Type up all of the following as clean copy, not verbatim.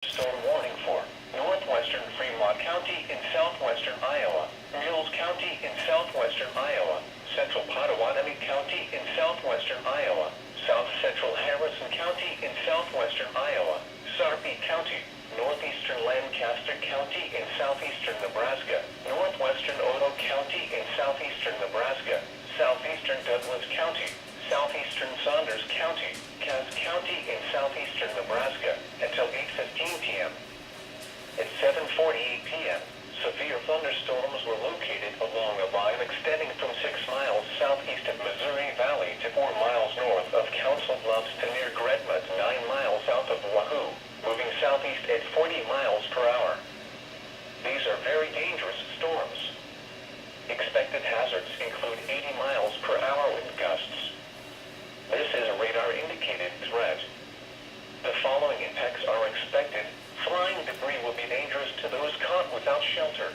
Storm warning for northwestern Fremont County in southwestern Iowa, Mills County in southwestern Iowa, central Pottawatomie County in southwestern Iowa, south central Harrison County in southwestern Iowa, Sarpy County, northeastern Lancaster County in southeastern Nebraska, northwestern Otoe County in southeastern Nebraska, southeastern Douglas County, southeastern Saunders County, Cass County in southeastern Nebraska, until 8:15 p.m. At 7:48 p.m., severe thunderstorms were located along a line extending from 6 miles southeast of Missouri Valley to 4 miles north of Council Bluffs to near Gretna to 9 miles south of Wahoo, moving southeast at 40 miles per hour. These are very dangerous storms. Expected hazards include 80 miles per hour wind gusts. This is a radar-indicated threat. The following impacts are expected. Flying debris will be dangerous to those caught without shelter.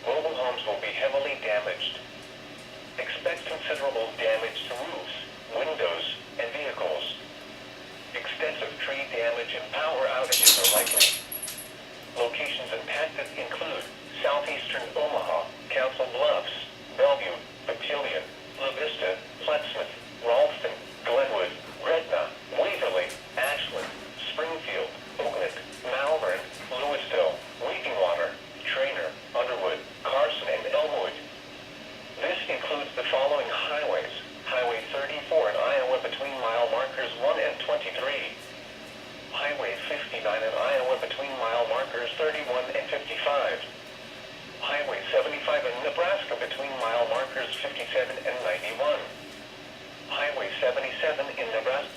Mobile homes will be heavily damaged. Expect considerable damage to roofs, windows, and vehicles. Extensive tree damage and power outages are likely. Locations impacted include southeastern Omaha, Council Bluffs, Bellevue, Papillion, La Vista, Plattsmouth, Ralston, Glenwood, Gretna, Waverly, Ashland, Springfield, Oakland, Malvern, Lewisville, Wheatonwater, Trainer, Underwood, Carson, and Elmwood. This includes the following highways: Highway 34 in Iowa between mile markers 1 and 23. Highway 59 in Iowa between mile markers 31 and 55. Highway 75 in Nebraska between mile markers 57 and 91. Highway 77 in Nebraska